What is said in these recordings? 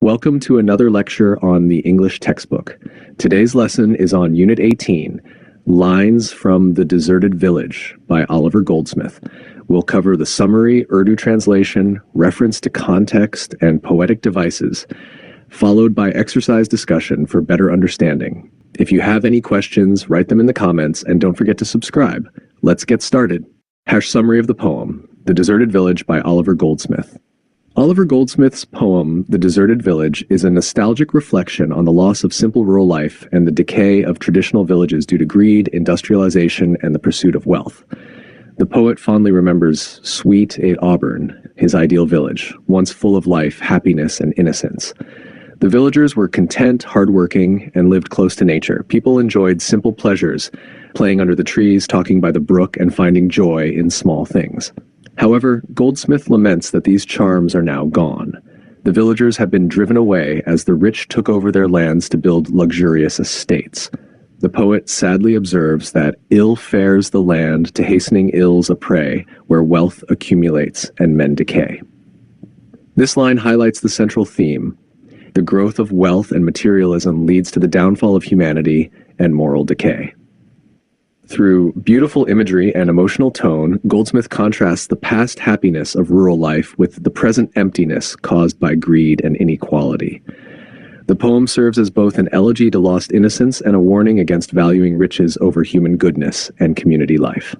Welcome to another lecture on the English textbook. Today's lesson is on Unit 18, Lines from the Deserted Village by Oliver Goldsmith. We'll cover the summary, Urdu translation, reference to context, and poetic devices, followed by exercise discussion for better understanding. If you have any questions, write them in the comments, and don't forget to subscribe. Let's get started. Summary of the poem, The Deserted Village by Oliver Goldsmith. Oliver Goldsmith's poem, The Deserted Village, is a nostalgic reflection on the loss of simple rural life and the decay of traditional villages due to greed, industrialization, and the pursuit of wealth. The poet fondly remembers sweet Auburn, his ideal village, once full of life, happiness, and innocence. The villagers were content, hardworking, and lived close to nature. People enjoyed simple pleasures, playing under the trees, talking by the brook, and finding joy in small things. However, Goldsmith laments that these charms are now gone. The villagers have been driven away as the rich took over their lands to build luxurious estates. The poet sadly observes that ill fares the land to hastening ills a prey, where wealth accumulates and men decay. This line highlights the central theme. The growth of wealth and materialism leads to the downfall of humanity and moral decay. Through beautiful imagery and emotional tone, Goldsmith contrasts the past happiness of rural life with the present emptiness caused by greed and inequality. The poem serves as both an elegy to lost innocence and a warning against valuing riches over human goodness and community life.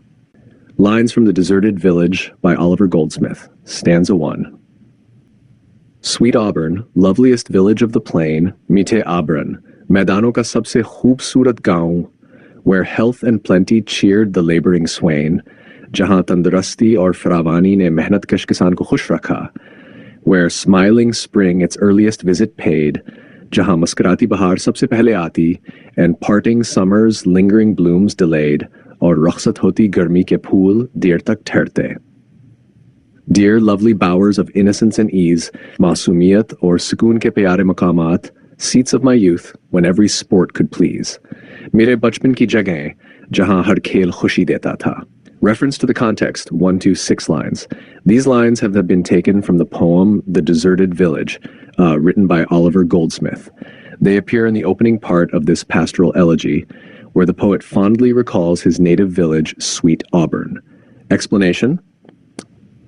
Lines from The Deserted Village by Oliver Goldsmith, Stanza 1. Sweet Auburn, loveliest village of the plain, Meete Auburn, Maidano ka sabse khoobsurat gaon, where health and plenty cheered the laboring swain, jahan tandurusti aur faravani ne mehnat kash kisan ko khush rakha, where smiling spring its earliest visit paid, jahan muskarati bahar sabse pehle aati, and parting summer's lingering blooms delayed, aur rukhsat hoti garmi ke phool der tak therte. Dear lovely bowers of innocence and ease, masumiyat or sukoon ke pyare maqamat, seats of my youth, when every sport could please. Mere bachpan ki jagah, jahan har khel khushi deta tha. Reference to the context, 1 to 6 lines. These lines have been taken from the poem The Deserted Village, written by Oliver Goldsmith. They appear in the opening part of this pastoral elegy, where the poet fondly recalls his native village, Sweet Auburn. Explanation: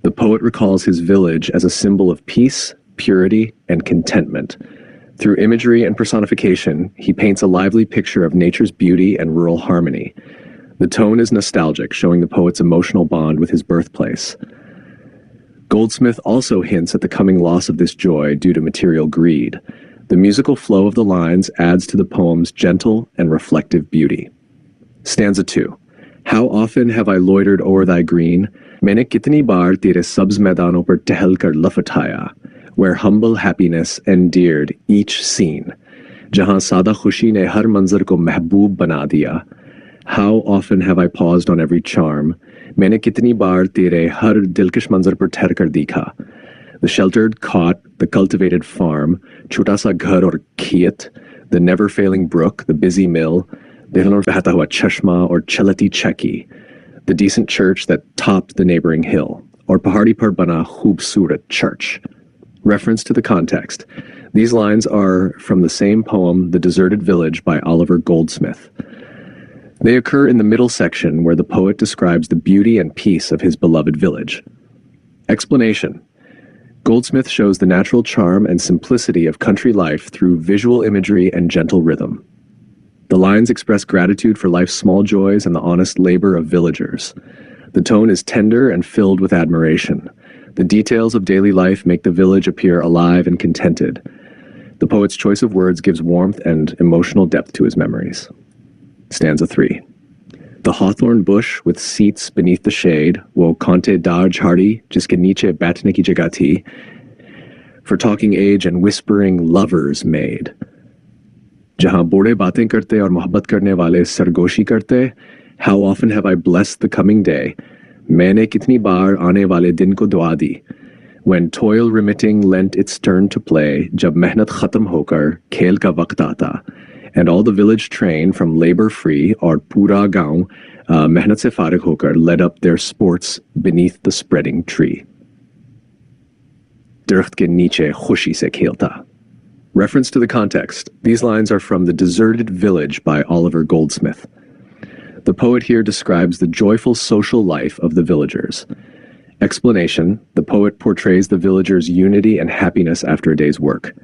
the poet recalls his village as a symbol of peace, purity, and contentment. Through imagery and personification, he paints a lively picture of nature's beauty and rural harmony. The tone is nostalgic, showing the poet's emotional bond with his birthplace. Goldsmith also hints at the coming loss of this joy due to material greed. The musical flow of the lines adds to the poem's gentle and reflective beauty. Stanza 2. How often have I loitered o'er thy green, maine kitni baar tere sabz maidanon par tehel kar laf uthaya, where humble happiness endeared each scene, jahan sada khushi ne har manzar ko mehboob bana diya. How often have I paused on every charm, maine kitni baar tere har dilkash manzar par thehr kar dikha. The sheltered cot, the cultivated farm, chota sa ghar aur khiet, the never-failing brook, the busy mill, dehnor behta hua chashma or chalati cheki, the decent church that topped the neighboring hill, or pahadi par bana khoobsurat church. Reference to the context. These lines are from the same poem, The Deserted Village by Oliver Goldsmith. They occur in the middle section where the poet describes the beauty and peace of his beloved village. Explanation. Goldsmith shows the natural charm and simplicity of country life through visual imagery and gentle rhythm. The lines express gratitude for life's small joys and the honest labor of villagers. The tone is tender and filled with admiration. The details of daily life make the village appear alive and contented. The poet's choice of words gives warmth and emotional depth to his memories. Stanza 3. The hawthorn bush with seats beneath the shade, wo kante darj hardi, jiske niche batne ki jagah thi, for talking age and whispering lovers made. Jahan bode baatein karte aur mohabbat karne wale sargoshi karte, how often have I blessed the coming day, maine kitni baar aane wale din ko dua di, when toil remitting lent its turn to play, jab mehnat khatam hokar khel ka waqt aata, and all the village train from labor free or pura gaon mehnat se farig hokar led up their sports beneath the spreading tree. Daracht ke niche khushi se khelta. Reference to the context. These lines are from The Deserted Village by Oliver Goldsmith. The poet here describes the joyful social life of the villagers. Explanation. The poet portrays the villagers' unity and happiness after a day's work.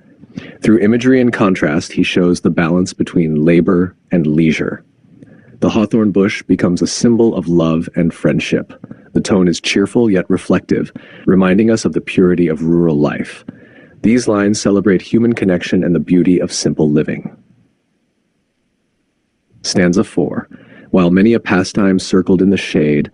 Through imagery and contrast, he shows the balance between labor and leisure. The hawthorn bush becomes a symbol of love and friendship. The tone is cheerful yet reflective, reminding us of the purity of rural life. These lines celebrate human connection and the beauty of simple living. Stanza 4. While many a pastime circled in the shade,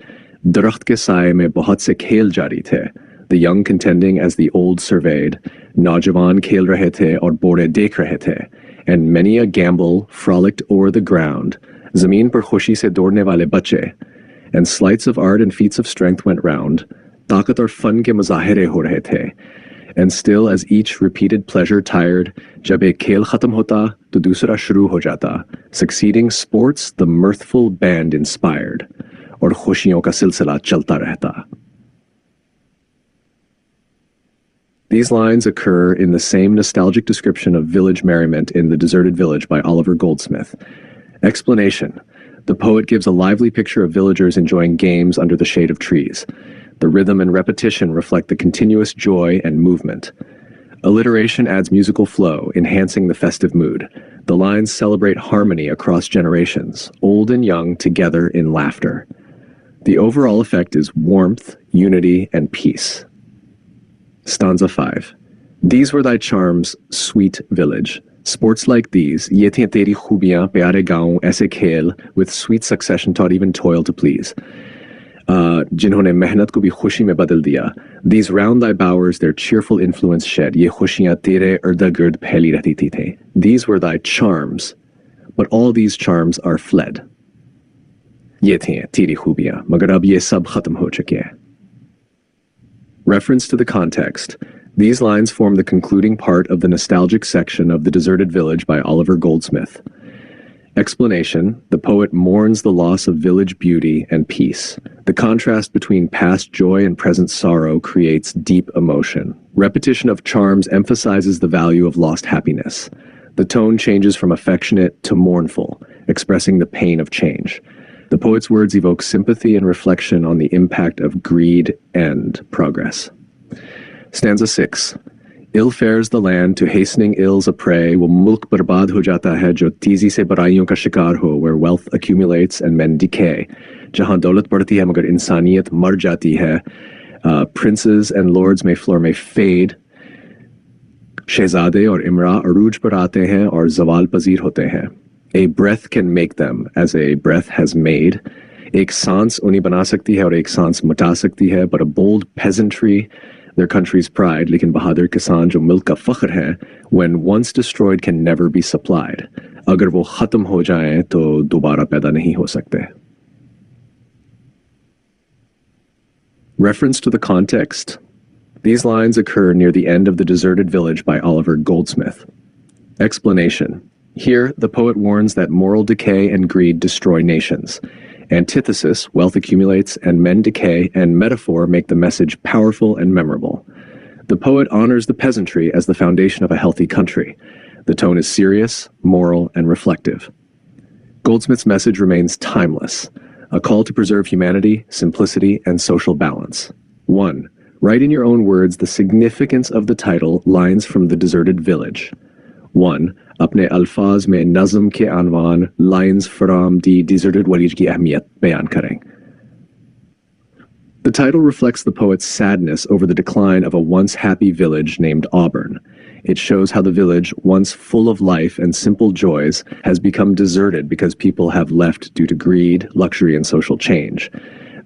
Drakht ke saaye mein bahut se khel jari the. The young contending as the old surveyed, Naujawan khel rahe the aur bode dekh rahe the, and many a gamble frolicked o'er the ground, Zameen par khushi se doudne wale bache, and sleights of art and feats of strength went round, Taakat aur fun ke muzahire ho rahe the, and still as each repeated pleasure tired, jab ek khel khatam hota, to dusra shuru ho jata, succeeding sports the mirthful band inspired, aur khushiyon ka silsila chalta rehta. These lines occur in the same nostalgic description of village merriment in The Deserted Village by Oliver Goldsmith. Explanation. The poet gives a lively picture of villagers enjoying games under the shade of trees. The rhythm and repetition reflect the continuous joy and movement. Alliteration adds musical flow, enhancing the festive mood. The lines celebrate harmony across generations, old and young together in laughter. The overall effect is warmth, unity, and peace. Stanza 5. These were thy charms, sweet village. Sports like these, ye thien teri khubiyan, pyare gaon, aise khel, with sweet succession taught even toil to please. Jinhone mehnat ko bhi khushi mein badal diya. These round thy bowers their cheerful influence shed. Ye khushiyan tere irda-gird pheli rehti thi. These were thy charms, but all these charms are fled. Ye thien teri khubiyan, magar ab ye sab khatam ho chuke hain. Reference to the context. These lines form the concluding part of the nostalgic section of The Deserted Village by Oliver Goldsmith. Explanation. The poet mourns the loss of village beauty and peace. The contrast between past joy and present sorrow creates deep emotion. Repetition of charms emphasizes the value of lost happiness. The tone changes from affectionate to mournful, expressing the pain of change. The poet's words evoke sympathy and reflection on the impact of greed and progress. Stanza 6. Ill fares the land to hastening ills a prey, wo mulk barbad ho jata hai jo teezi se baraiyon ka shikar ho, where wealth accumulates and men decay. Jahan daulat badhti hai magar insaniyat mar jati hai. Princes and lords may fade. Shehzade aur imra aruj par aate hain aur zawal pazir hote hain. A breath can make them, as a breath has made. Ek sans uni bana sakti hai aur ek sans mata sakti hai, but a bold peasantry, their country's pride, lekin bahadur kisan jo milk ka fakhr hai, when once destroyed can never be supplied. Agar wo khatam ho jaye to dobara paida nahi ho sakte. Reference to the context. These lines occur near the end of The Deserted Village by Oliver Goldsmith. Explanation. Here, the poet warns that moral decay and greed destroy nations. Antithesis, wealth accumulates and men decay, and metaphor make the message powerful and memorable. The poet honors the peasantry as the foundation of a healthy country. The tone is serious, moral, and reflective. Goldsmith's message remains timeless, a call to preserve humanity, simplicity, and social balance. 1. Write in your own words the significance of the title, Lines from the Deserted Village. 1. अपने अल्फाज में नज़म के अनवान lines from the deserted village की अहमियत बयान करें. The title reflects the poet's sadness over the decline of a once happy village named Auburn. It shows how the village, once full of life and simple joys, has become deserted because people have left due to greed, luxury, and social change.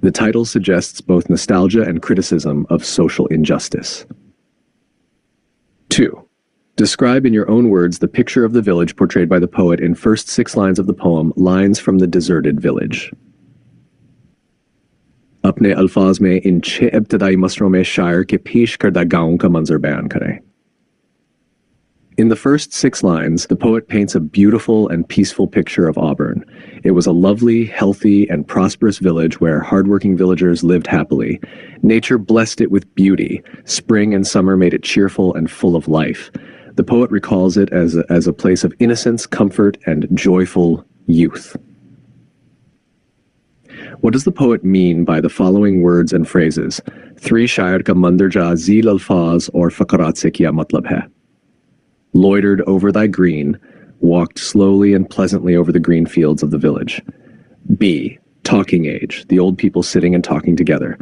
The title suggests both nostalgia and criticism of social injustice. 2. Describe in your own words the picture of the village portrayed by the poet in first 6 lines of the poem, Lines from the Deserted Village. अपने अल्फाज में इन 6 इब्तदाई मसरों में शायर के पेश करदा गाँव का मंजर बयान करें. In the first 6 lines, the poet paints a beautiful and peaceful picture of Auburn. It was a lovely, healthy, and prosperous village where hardworking villagers lived happily. Nature blessed it with beauty. Spring and summer made it cheerful and full of life. The poet recalls it as a place of innocence, comfort, and joyful youth. What does the poet mean by the following words and phrases? Three shair ka mandarja zeel alfaz or faqarat se kya matlab hai? Loitered over thy green, walked slowly and pleasantly over the green fields of the village. B. Talking age, the old people sitting and talking together.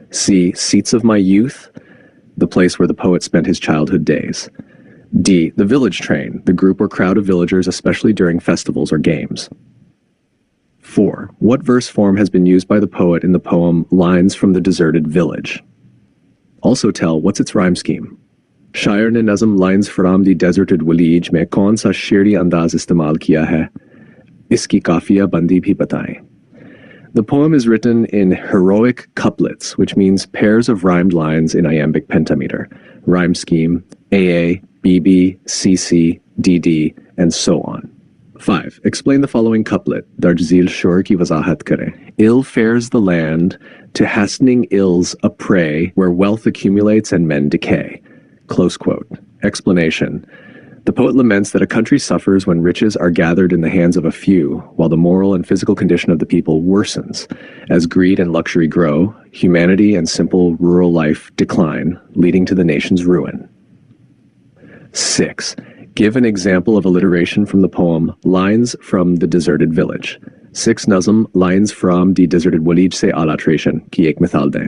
C. Seats of my youth, the place where the poet spent his childhood days. D. The village train, the group or crowd of villagers, especially during festivals or games. 4. What verse form has been used by the poet in the poem Lines from the Deserted Village? Also tell what's its rhyme scheme. Shair ne nazm Lines from the Deserted Village mein kaun sa sheri andaz istemal kiya hai? Iski kafiya bandi bhi bataएं. The poem is written in heroic couplets, which means pairs of rhymed lines in iambic pentameter. Rhyme scheme AA, BB, CC, DD, and so on. 5. Explain the following couplet. Darjzil shor ki wazahat kare. Ill fares the land, to hastening ills a prey, where wealth accumulates and men decay. Close quote. Explanation. The poet laments that a country suffers when riches are gathered in the hands of a few, while the moral and physical condition of the people worsens. As greed and luxury grow, humanity and simple rural life decline, leading to the nation's ruin. 6. Give an example of alliteration from the poem Lines from the Deserted Village. 6 nazm Lines from the Deserted Village se alliteration ki ek mithal de.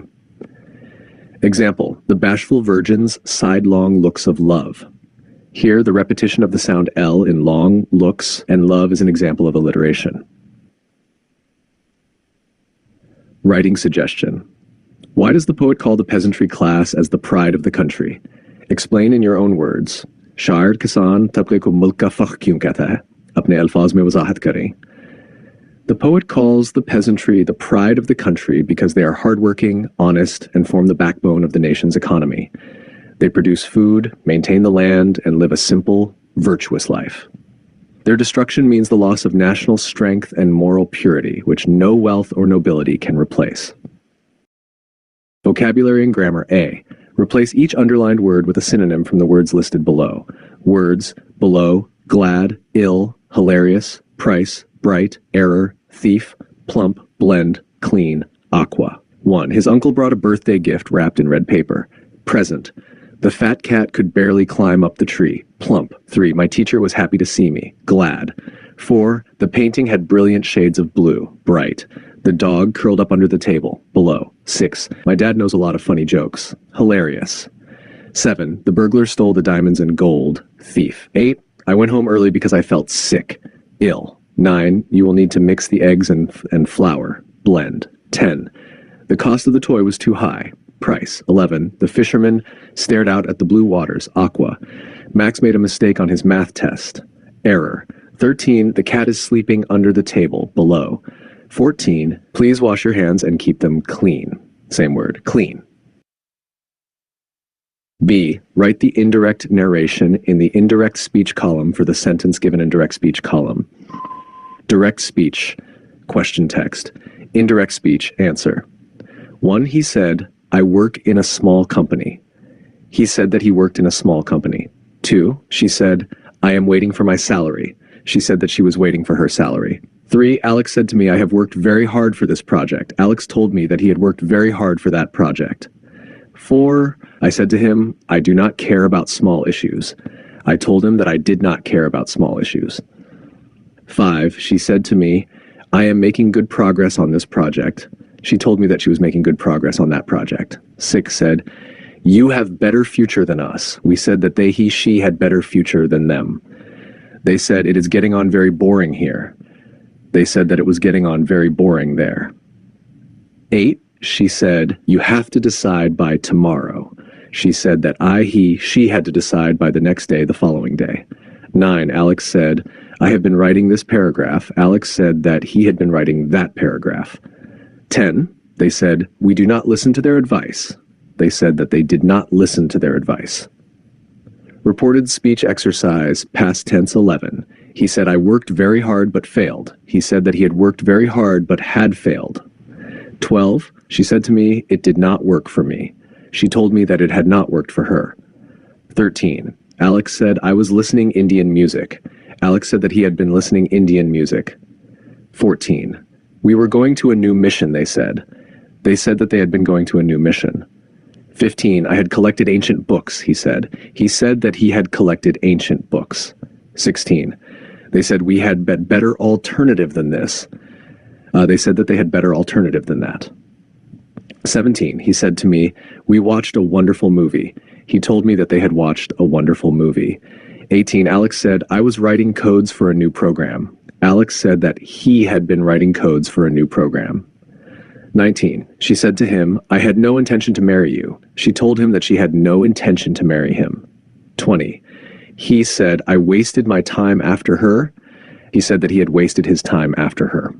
Example. The bashful virgin's sidelong looks of love. Here, the repetition of the sound L in long, looks, and love is an example of alliteration. Writing suggestion. Why does the poet call the peasantry class as the pride of the country? Explain in your own words. शायर किसान तबके को मुल्क का फख्र क्यों कहता है? अपने अल्फाज में वजाहत करें. The poet calls the peasantry the pride of the country because they are hardworking, honest, and form the backbone of the nation's economy. They produce food, maintain the land, and live a simple, virtuous life. Their destruction means the loss of national strength and moral purity, which no wealth or nobility can replace. Vocabulary and grammar. A. Replace each underlined word with a synonym from the words listed below. Words below: glad, ill, hilarious, price, bright, error, thief, plump, blend, clean, aqua. 1. His uncle brought a birthday gift wrapped in red paper. Present. The fat cat could barely climb up the tree. Plump. 3. My teacher was happy to see me. Glad. 4. The painting had brilliant shades of blue. Bright. The dog curled up under the table. Below. 6. My dad knows a lot of funny jokes. Hilarious. 7. The burglar stole the diamonds and gold. Thief. 8. I went home early because I felt sick. Ill. 9. You will need to mix the eggs and flour. Blend. 10. The cost of the toy was too high. Price. 11. The fisherman stared out at the blue waters. Aqua. Max made a mistake on his math test. Error. 13. The cat is sleeping under the table. Below. 14. Please wash your hands and keep them clean. Same word. Clean. B. Write the indirect narration in the indirect speech column for the sentence given in direct speech column. Direct speech. Question text. Indirect speech. Answer. 1. He said, I work in a small company. He said that he worked in a small company. 2. She said, I am waiting for my salary. She said that she was waiting for her salary. 3. Alex said to me, I have worked very hard for this project. Alex told me that he had worked very hard for that project. 4. I said to him, I do not care about small issues. I told him that I did not care about small issues. 5. She said to me, I am making good progress on this project. She told me that she was making good progress on that project. 6 said, you have better future than us. We said that they, he, she had better future than them. They said, it is getting on very boring here. They said that it was getting on very boring there. 8. She said, you have to decide by tomorrow. She said that I, he, she had to decide by the next day, the following day. 9. Alex said, I have been writing this paragraph. Alex said that he had been writing that paragraph. 10. They said, we do not listen to their advice. They said that they did not listen to their advice. Reported speech exercise, past tense 11. He said, I worked very hard but failed. He said that he had worked very hard but had failed. 12. She said to me, it did not work for me. She told me that it had not worked for her. 13. Alex said, I was listening Indian music. Alex said that he had been listening Indian music. 14. We were going to a new mission, they said. They said that they had been going to a new mission. 15. I had collected ancient books, he said. He said that he had collected ancient books. 16. They said we had better alternative than this. They said that they had better alternative than that. 17. He said to me, we watched a wonderful movie. He told me that they had watched a wonderful movie. 18. Alex said, I was writing codes for a new program. Alex said that he had been writing codes for a new program. 19. She said to him, I had no intention to marry you. She told him that she had no intention to marry him. 20. He said, I wasted my time after her. He said that he had wasted his time after her.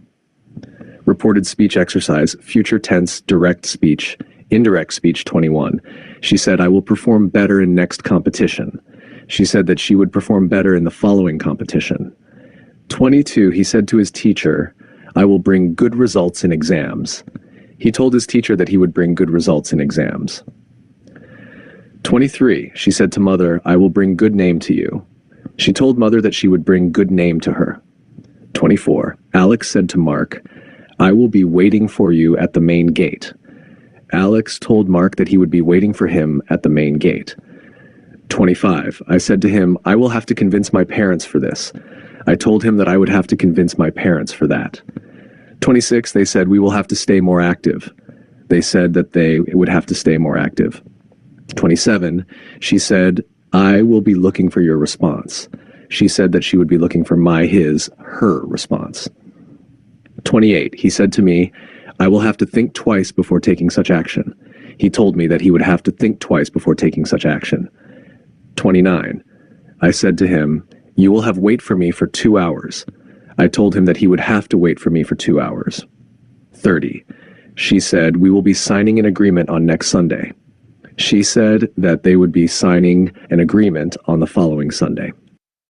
Reported speech exercise, future tense, direct speech, indirect speech 21. She said, I will perform better in next competition. She said that she would perform better in the following competition. 22. He said to his teacher, I will bring good results in exams. He told his teacher that he would bring good results in exams. 23. She said to mother, I will bring good name to you. She told mother that she would bring good name to her. 24. Alex said to Mark, I will be waiting for you at the main gate. Alex told Mark that he would be waiting for him at the main gate. 25. I said to him, I will have to convince my parents for this. I told him that I would have to convince my parents for that. 26. They said, we will have to stay more active. They said that they would have to stay more active. 27. She said, I will be looking for your response. She said that she would be looking for her response. 28. He said to me, I will have to think twice before taking such action. He told me that he would have to think twice before taking such action. 29. I said to him, you will have wait for me for 2 hours. I told him that he would have to wait for me for 2 hours. 30. She said, we will be signing an agreement on next Sunday. She said that they would be signing an agreement on the following Sunday.